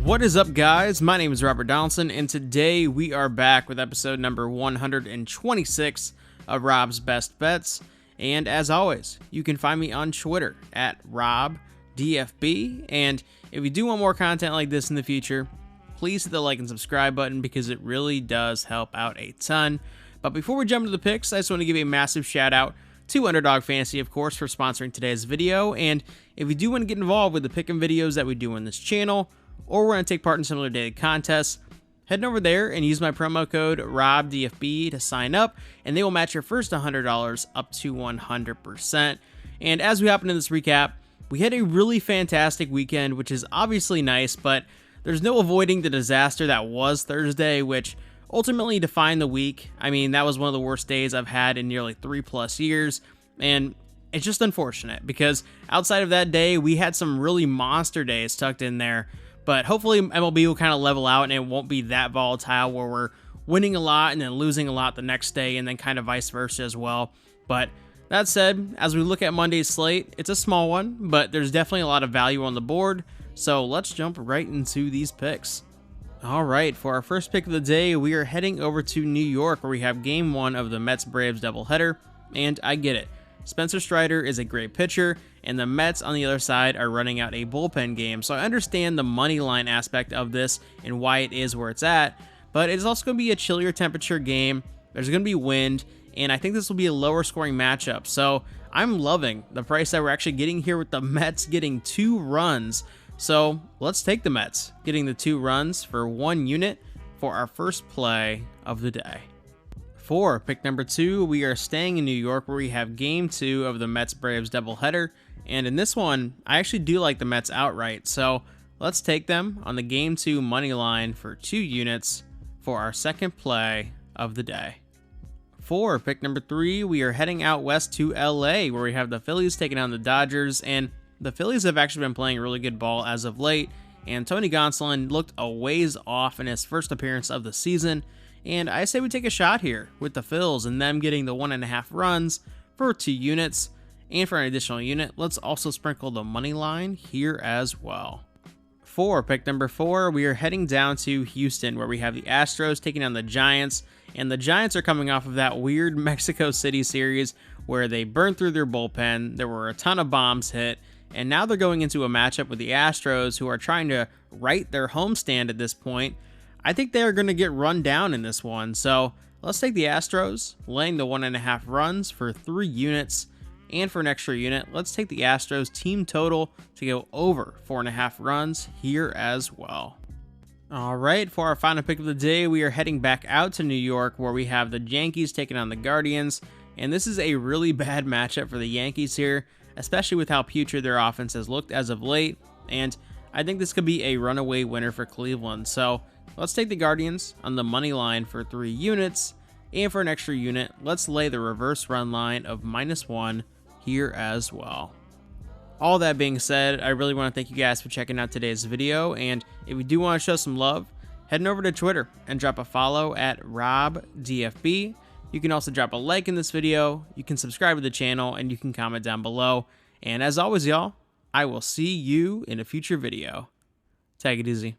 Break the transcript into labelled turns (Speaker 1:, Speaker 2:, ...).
Speaker 1: What is up, guys? My name is Rob Donaldson, and today we are back with episode number 126 of Rob's Best Bets. And as always, you can find me on Twitter at RobDFB. And if you do want more content like this in the future, please hit the like and subscribe button because it really does help out a ton. But before we jump into the picks, I just want to give a massive shout out to Underdog Fantasy, of course, for sponsoring today's video. And if you do want to get involved with the pick'em videos that we do on this channel, or want to take part in similar daily contests, head over there and use my promo code RobDFB to sign up, and they will match your first $100 up to 100%. And as we hop into this recap, we had a really fantastic weekend, which is obviously nice, but there's no avoiding the disaster that was Thursday, which ultimately defined the week. I mean, that was one of the worst days I've had in nearly 3+ years, and it's just unfortunate because outside of that day, we had some really monster days tucked in there. But hopefully MLB will kind of level out and it won't be that volatile where we're winning a lot and then losing a lot the next day and then kind of vice versa as well. But that said, as we look at Monday's slate, it's a small one, but there's definitely a lot of value on the board. So let's jump right into these picks. All right, for our first pick of the day, we are heading over to New York where we have game one of the Mets-Braves doubleheader. And I get it. Spencer Strider is a great pitcher, and the Mets on the other side are running out a bullpen game, so I understand the money line aspect of this and why it is where it's at, but it's also going to be a chillier temperature game. There's going to be wind, and I think this will be a lower scoring matchup, so I'm loving the price that we're actually getting here with the Mets getting 2 runs. So let's take the Mets getting the 2 runs for 1 unit for our first play of the day. For pick number 2, we are staying in New York where we have game 2 of the Mets-Braves doubleheader. And in this one, I actually do like the Mets outright. So let's take them on the game 2 money line for 2 units for our second play of the day. For pick number 3, we are heading out west to LA where we have the Phillies taking on the Dodgers. And the Phillies have actually been playing really good ball as of late. And Tony Gonsolin looked a ways off in his first appearance of the season. And I say we take a shot here with the Phils and them getting the 1.5 runs for 2 units. And for an additional unit, let's also sprinkle the money line here as well. For pick number 4, we are heading down to Houston where we have the Astros taking on the Giants. And the Giants are coming off of that weird Mexico City series where they burned through their bullpen. There were a ton of bombs hit. And now they're going into a matchup with the Astros who are trying to right their homestand at this point. I think they're going to get run down in this one, so let's take the Astros, laying the 1.5 runs for 3 units, and for an extra unit, let's take the Astros team total to go over 4.5 runs here as well. All right, for our final pick of the day, we are heading back out to New York where we have the Yankees taking on the Guardians, and this is a really bad matchup for the Yankees here, especially with how putrid their offense has looked as of late, and I think this could be a runaway winner for Cleveland, so let's take the Guardians on the money line for 3 units, and for an extra unit, let's lay the reverse run line of -1 here as well. All that being said, I really want to thank you guys for checking out today's video, and if you do want to show some love, head over to Twitter and drop a follow at RobDFB. You can also drop a like in this video, you can subscribe to the channel, and you can comment down below. And as always, y'all, I will see you in a future video. Take it easy.